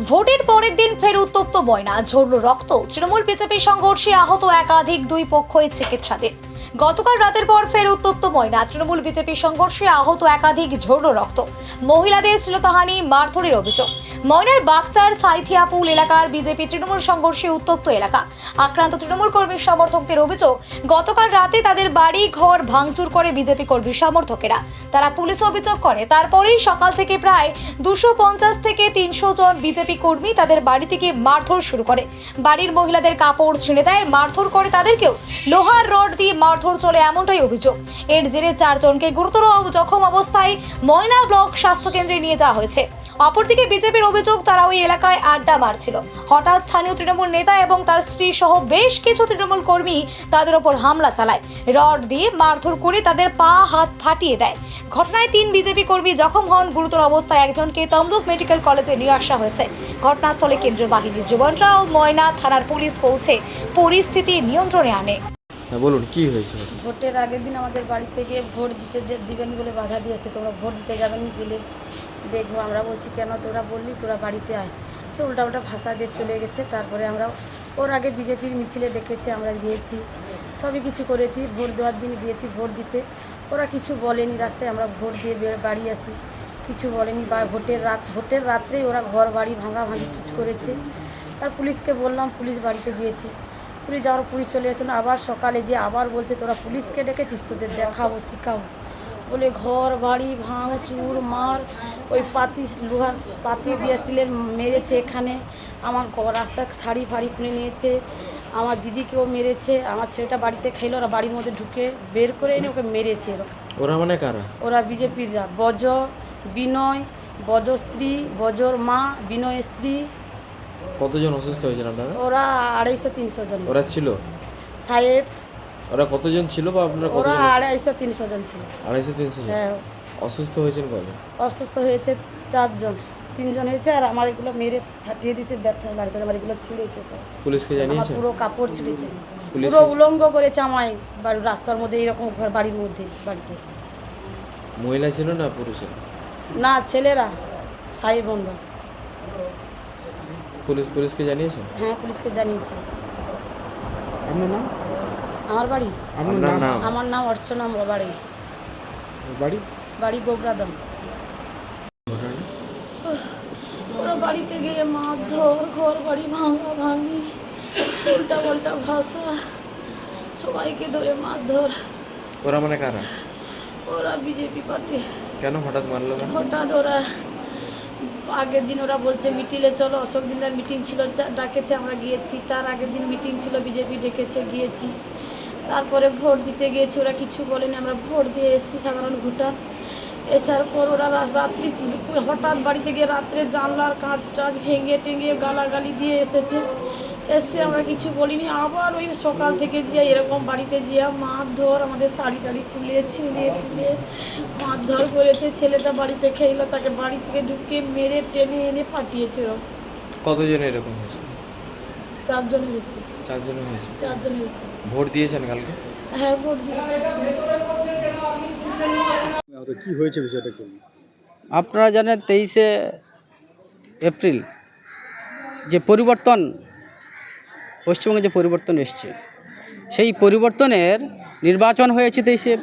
ভোটের পরের দিন ফের উত্তপ্ত ময়না, ঝরল রক্ত। তৃণমূল বিজেপি সংঘর্ষে আহত একাধিক দুই পক্ষই চিকিৎসাধীন। গতকাল রাতের পর ফের উত্তপ্ত ময়না, তৃণমূল বিজেপি সংঘর্ষে আহত একাধিক, ঝরল রক্ত। মহিলাদের শ্লীলতাহানি, মারধরের অভিযোগ। ময়নার বাগচার সাইথিয়াপুল এলাকার বিজেপি তৃণমূল সংঘর্ষে উত্তপ্ত এলাকা। আক্রান্ত তৃণমূল কর্মী সমর্থকদের অভিযোগ, গতকাল রাতে তাদের বাড়ি ঘর ভাঙচুর করে বিজেপি কর্মী সমর্থকেরা। তারা পুলিশে অভিযোগ করে। তারপরেই সকাল থেকে প্রায় 250 থেকে 300 জন বিজেপি কর্মী তাদের বাড়ি থেকে মারধর শুরু করে। বাড়ির মহিলাদের কাপড় ছিঁড়ে দেয়, মারধর করে তাদেরকেও। লোহার রড দিয়ে মারধর চলে, এমনটাই অভিযোগ। এর জেরে 4 জনকে গুরুতর জখম অবস্থায় ময়না ব্লক স্বাস্থ্যকেন্দ্রে নিয়ে যাওয়া হয়েছে। অপরদিকে বিজেপির অভিযোগ, তারা ওই এলাকায় আড্ডা মারছিল। হঠাৎ স্থানীয় তৃণমূল নেতা এবং তার স্ত্রী সহ বেশ কিছু তৃণমূল কর্মী তাদের ওপর হামলা চালায়। রড দিয়ে মারধর করে তাদের পা হাত ফাটিয়ে দেয়। ঘটনায় 3 বিজেপি কর্মী জখম হন। গুরুতর অবস্থায় একজনকে তমলুক মেডিকেল কলেজে নিয়ে আসা হয়েছে। ঘটনাস্থলে কেন্দ্রীয় বাহিনীর জওয়ানরা ও ময়না থানার পুলিশ পৌঁছে পরিস্থিতি নিয়ন্ত্রণে আনে। বলুন কি হয়েছে? ভোটের আগের দিন আমাদের বাড়ি থেকে ভোট দিতে দিবেন বলে বাধা দিয়েছে, তোমরা ভোট দিতে যাবেন গেলে দেখবো। আমরা বলছি কেন, তোরা বললি তোরা বাড়িতে আয়। সে উল্টা ভাষা দিয়ে চলে গেছে। তারপরে আমরা ওর আগে বিজেপির মিছিলে ডেকেছে, আমরা গিয়েছি, সবই কিছু করেছি। ভোট দেওয়ার দিন গিয়েছি ভোট দিতে, ওরা কিছু বলেনি। রাস্তায় আমরা ভোট দিয়ে বাড়ি আসি, কিছু বলেনি। বা ভোটের রাত্রেই ওরা ঘর বাড়ি ভাঙাভাঙি করেছে। তার পুলিশকে বললাম, পুলিশ বাড়িতে গিয়েছে। পুলিশ যাওয়ার পুলিশ চলে আসতো না। আবার সকালে যে আবার বলছে তোরা পুলিশকে ডেকেছিস, তোদের দেখাবো শিখাবো বলে ঘর বাড়ি ভাঙচুর মার। ওই লোহার পাতি দিয়ে স্টিলের মেরেছে। এখানে আমার রাস্তা শাড়ি ফাড়ি খুলে নিয়েছে, আমার দিদিকেও মেরেছে। আমার ছেলেটা বাড়িতে খাইলো, ওরা বাড়ির মধ্যে ঢুকে বের করে এনে ওকে মেরেছে। ওরা মানে কারা? ওরা বিজেপিরা। বিনয়, বজর স্ত্রী, বজর মা, বিনয়ের স্ত্রী। কতজন অসুস্থ হয়েছেন আপনারা? ওরা 250-300 জন। ওরা ছিল সাহেব। ওরা কতজন ছিল বা আপনারা ওরা কতজন? 250-300 জন ছিল। 250-300 জন। হ্যাঁ। অসুস্থ হয়েছেন কয়জন? অসুস্থ হয়েছে 4 জন। 3 জন হয়েছে, আর আমার এগুলো মেরে ফাটিয়ে দিয়েছে ব্যথা বাড়িতে। আমার এগুলো ছিঁড়েছে সব। পুলিশকে জানিয়েছেন? পুরো কাপড় ছিঁড়েছে, পুলিশ পুরো উলঙ্গ করেছে আমায় রাস্তার মধ্যে, এইরকম ঘর বাড়ির মধ্যে বাড়িতে। মহিলা ছিল না পুরুষ? না, ছেলেরা সাহেব বন্ধু। পুলিশকে জানিয়েছেন? হ্যাঁ, পুলিশকে জানিয়েছি। আপনার নাম? আমার বাড়ি? আপনার নাম? আমার নাম অর্চনা বাড়ি। বাড়ি গোবরাদম। ওরা বাড়িতে গিয়ে মারধর, ঘর বাড়ি ভাঙি, উল্টা পাল্টা ভাষা, সবাইকে ধরে মারধর। ওরা মানে কারা? ওরা বিজেপি পার্টি। কেন হঠাৎ মারলো? হঠাৎ ওরা আগের দিন ওরা বলছে মিটিংয়ে চলো, অশোক দিনের মিটিং ছিল, ডাকেছে, আমরা গিয়েছি। তার আগের দিন মিটিং ছিল, বিজেপি ডেকেছে, গিয়েছি। তারপরে ভোট দিতে গিয়েছি, ওরা কিছু বলেনি। আমরা ভোট দিয়ে এসেছি সাধারণ ভোটার। এসার পর ওরা রাত্রি হঠাৎ বাড়িতে গিয়ে রাত্রে জানলার কাঁচ টাচ ভেঙে টেঙে গালাগালি দিয়ে এসেছে। আমরা কিছু বলিনি। আবার ওই সকাল থেকে যে এরকম বাড়িতে যেয়ে মারধর, আমাদের শাড়ি টাড়ি খুলে ছিঁড়ে ফুলে মারধর করেছে। ছেলেটা বাড়িতে খেলো, তাকে বাড়ি থেকে ঢুকে মেরে টেনে এনে পাঠিয়েছে। কতজন এরকম হয়েছে? 4 জন হয়েছে। 4 জন হয়েছে। 4 জন হয়েছে। ভোট দিয়েছেন কালকে? হ্যাঁ, ভোট দিয়েছি। কি হয়েছে বিষয়টা কি? আপনারা জানেন 23শে এপ্রিল যে পরিবর্তন, পশ্চিমবঙ্গে যে পরিবর্তন এসছে, সেই পরিবর্তনের নির্বাচন হয়েছে 23শে।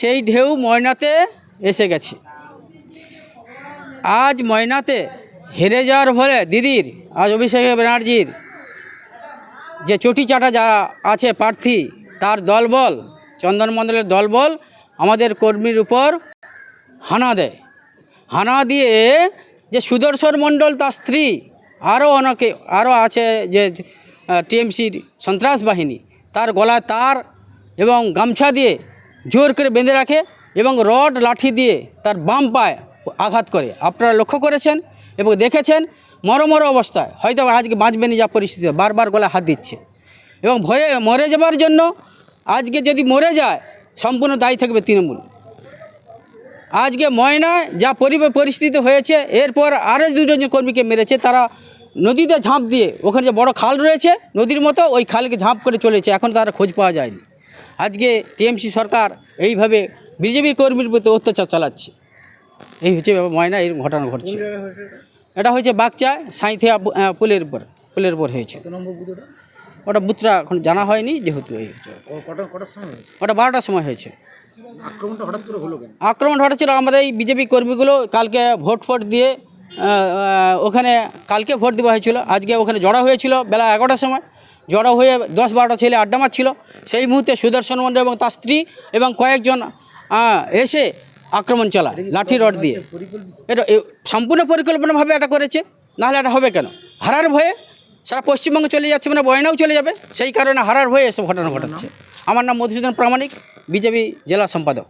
সেই ঢেউ ময়নাতে এসে গেছে। আজ ময়নাতে হেরে যাওয়ার ফলে দিদির, আজ অভিষেক ব্যানার্জির যে চটি চাটা যারা আছে প্রার্থী, তার দলবল, চন্দন মণ্ডলের দলবল আমাদের কর্মীর উপর হানা দেয়। হানা দিয়ে যে সুদর্শন মণ্ডল, তার স্ত্রী, আরও আছে যে টিএমসির সন্ত্রাস বাহিনী, তার গলায় তার এবং গামছা দিয়ে জোর করে বেঁধে রাখে এবং রড লাঠি দিয়ে তার বাম পায়ে আঘাত করে। আপনারা লক্ষ্য করেছেন এবং দেখেছেন। মরমর অবস্থায়, হয়তো আজকে বাঁচবেনি যা পরিস্থিতি, বারবার গলায় হাত দিচ্ছে এবং ভয়ে মরে যাবার জন্য। আজকে যদি মরে যায়, সম্পূর্ণ দায়ী থাকবে তৃণমূল। আজকে ময়নায় যা পরিস্থিতি হয়েছে, এরপর আরও 2 জন কর্মীকে মেরেছে। তারা নদীতে ঝাঁপ দিয়ে, ওখানে যে বড় খাল রয়েছে নদীর মতো, ওই খালকে ঝাঁপ করে চলেছে। এখন তারা খোঁজ পাওয়া যায়নি। আজকে টিএমসি সরকার এইভাবে বিজেপির কর্মীর প্রতি অত্যাচার চালাচ্ছে। এই হচ্ছে ময়না, এর ঘটনা ঘটছে। এটা হয়েছে বাগচা সাঁইথিয়া পুলের উপর হয়েছে। কত নম্বর বুথ ওটা? ওটা বুথটা এখন জানা হয়নি, যেহেতু এই হচ্ছে। কটার সময় হয়েছে ওটা 12টার সময় হয়েছে। আক্রমণটা হঠাৎ করে হলো কেন? আক্রমণ ঘটেছিল আমাদের এই বিজেপি কর্মীগুলো কালকে ভোট দিয়ে ওখানে কালকে ভোট দেওয়া হয়েছিল, আজকে ওখানে জড়ো হয়েছিল বেলা 11টার সময়। জড়ো হয়ে 10-12টা ছেলে আড্ডা মারছিল। সেই মুহূর্তে সুদর্শন মণ্ডল এবং তার স্ত্রী এবং কয়েকজন এসে আক্রমণ চালায় লাঠি রড দিয়ে। এটা সম্পূর্ণ পরিকল্পনাভাবে এটা করেছে, নাহলে এটা হবে কেন? হারার ভয়ে সারা পশ্চিমবঙ্গে চলে যাচ্ছে, মানে বয়নাও চলে যাবে, সেই কারণে হারার ভয়ে এসব ঘটনা ঘটাচ্ছে। আমার নাম মধুসূদন প্রামাণিক, বিজেপি জেলা সম্পাদক।